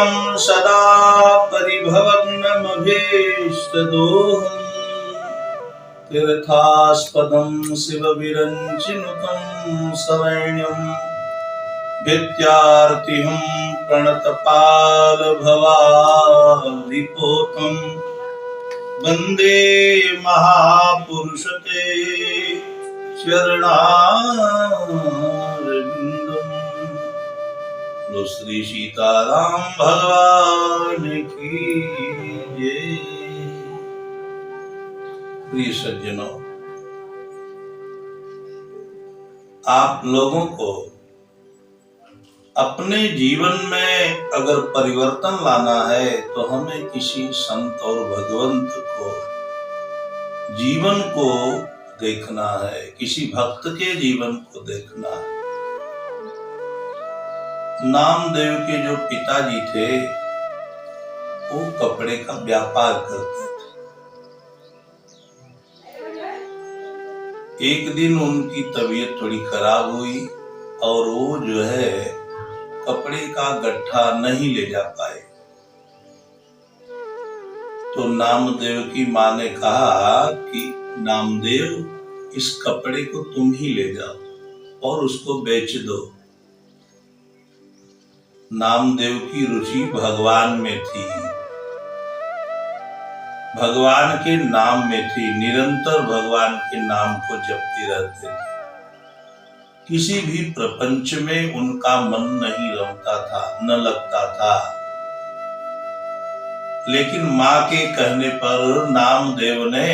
नित्यं सदा परिभवग्नमभीष्टदोहम् तीर्थास्पदं शिवविरञ्चिनुतं शरण्यं विद्यार्थिहं प्रणतपालभवाधिपोतं वन्दे महापुरुषते चरणारविन्दम्। बोलो श्री सीताराम भगवान की जय। प्रिय सज्जनों, आप लोगों को अपने जीवन में अगर परिवर्तन लाना है तो हमें किसी संत और भगवंत को जीवन को देखना है, किसी भक्त के जीवन को देखना है। नामदेव के जो पिताजी थे वो कपड़े का व्यापार करते थे। एक दिन उनकी तबीयत थोड़ी खराब हुई और वो जो है कपड़े का गट्ठा नहीं ले जा पाए। तो नामदेव की माँ ने कहा कि नामदेव, इस कपड़े को तुम ही ले जाओ और उसको बेच दो। नामदेव की रुचि भगवान में थी, भगवान के नाम में थी, निरंतर भगवान के नाम को जपते रहते थे। किसी भी प्रपंच में उनका मन नहीं रमता था, न लगता था। लेकिन माँ के कहने पर नामदेव ने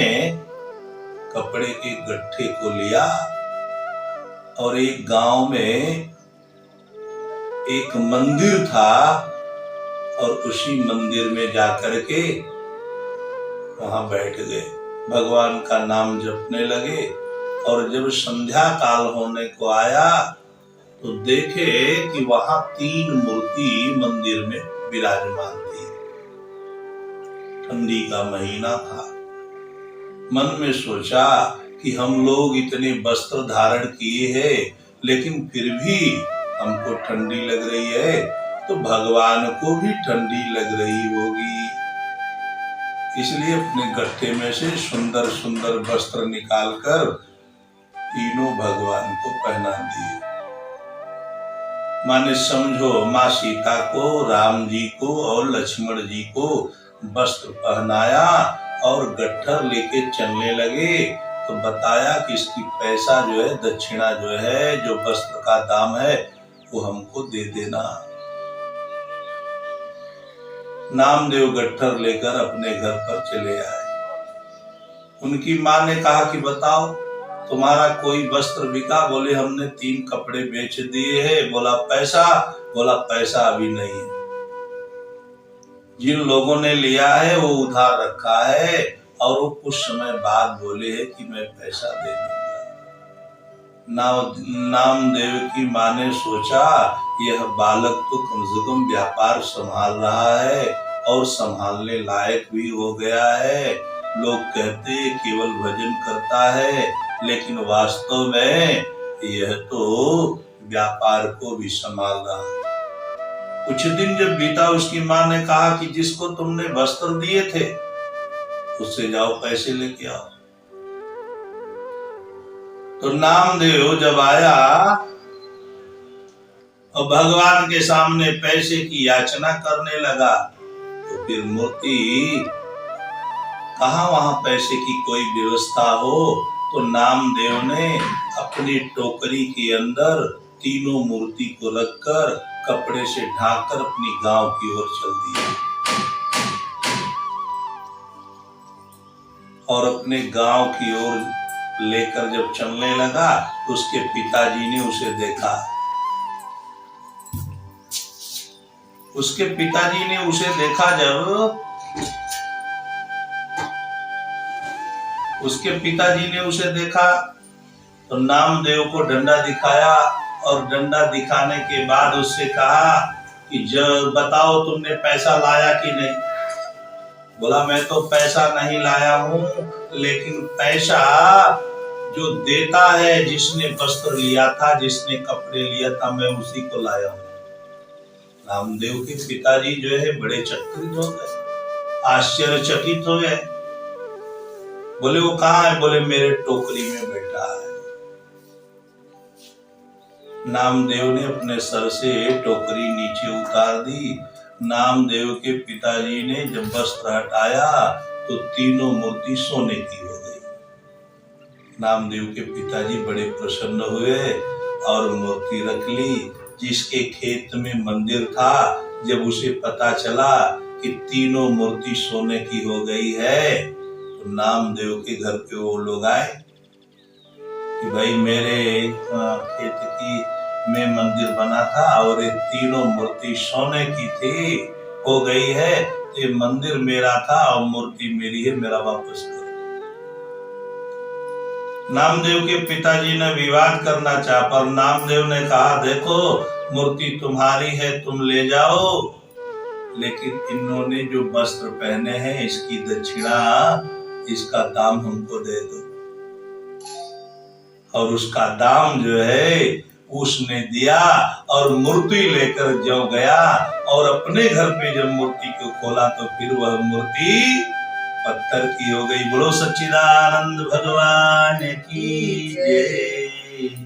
कपड़े के गट्ठे को लिया और एक गांव में एक मंदिर था और उसी मंदिर में जाकर के वहां बैठ गए, भगवान का नाम जपने लगे। और जब संध्या काल होने को आया तो देखे कि वहां 3 मूर्ति मंदिर में विराजमान थी। ठंडी का महीना था। मन में सोचा कि हम लोग इतने वस्त्र धारण किए हैं लेकिन फिर भी हमको ठंडी लग रही है, तो भगवान को भी ठंडी लग रही होगी। इसलिए अपने गट्ठे में से सुंदर सुंदर वस्त्र निकालकर तीनों भगवान को पहना दिए। माने समझो, माँ सीता को, राम जी को और लक्ष्मण जी को वस्त्र पहनाया और गट्ठर लेके चलने लगे। तो बताया कि इसकी पैसा जो है, दक्षिणा जो है, जो वस्त्र का दाम है, वो हमको दे देना। नामदेव गट्ठर लेकर अपने घर पर चले आए। उनकी माँ ने कहा कि बताओ तुम्हारा कोई वस्त्र बिका? बोले हमने 3 कपड़े बेच दिए हैं। बोला पैसा? बोला पैसा अभी नहीं है। जिन लोगों ने लिया है वो उधार रखा है और वो कुछ समय बाद बोले है कि मैं पैसा दे दूंगा। नामदेव की माँ ने सोचा यह बालक तो कम से कम व्यापार संभाल रहा है और संभालने लायक भी हो गया है। लोग कहते केवल भजन करता है, लेकिन वास्तव में यह तो व्यापार को भी संभाल रहा है। कुछ दिन जब बीता, उसकी माँ ने कहा कि जिसको तुमने वस्त्र दिए थे उससे जाओ पैसे लेके आओ। तो नामदेव जब आया और भगवान के सामने पैसे की याचना करने लगा तो फिर मूर्ति कहाँ वहां पैसे की कोई व्यवस्था हो। तो नामदेव ने अपनी टोकरी के अंदर तीनों मूर्ति को रखकर कपड़े से ढांककर अपनी गांव की ओर चल दिया और अपने गांव की ओर लेकर जब चलने लगा तो उसके पिताजी ने उसे देखा। उसके पिताजी ने उसे देखा, जब उसके पिताजी ने उसे देखा तो नामदेव को डंडा दिखाया और डंडा दिखाने के बाद उससे कहा कि जब बताओ तुमने पैसा लाया कि नहीं। बोला मैं तो पैसा नहीं लाया हूँ, लेकिन पैसा जो देता है, जिसने वस्त्र लिया था, जिसने कपड़े लिया था, मैं उसी को लाया हूँ। रामदेव के पिताजी जो है बड़े चकित हो गए, आश्चर्यचकित हो गए। बोले वो कहाँ है? बोले मेरे टोकरी में बैठा है। नामदेव ने अपने सर से टोकरी नीचे उतार दी। नामदेव के पिताजी ने जब वस्त्र हटाया तो तीनों मूर्ति सोने की हो गई। नामदेव के पिताजी बड़े प्रसन्न हुए और मूर्ति रख ली। जिसके खेत में मंदिर था, जब उसे पता चला कि तीनों मूर्ति सोने की हो गई है, तो नामदेव के घर पे वो लोग आए कि भाई मेरे खेत की में मंदिर बना था और ये तीनों मूर्ति सोने की थी, हो गई है। ये मंदिर मेरा था और मूर्ति मेरी है, मेरा वापस करो। नामदेव के पिताजी ने विवाद करना चाहा, पर नामदेव ने कहा देखो मूर्ति तुम्हारी है, तुम ले जाओ, लेकिन इन्होंने जो वस्त्र पहने हैं इसकी दक्षिणा, इसका दाम हमको दे दो। और उसका दाम जो है उसने दिया और मूर्ति लेकर जो गया और अपने घर पे जब मूर्ति को खोला तो फिर वह मूर्ति पत्थर की हो गई। बोलो सच्चिदानंद भगवान की जय।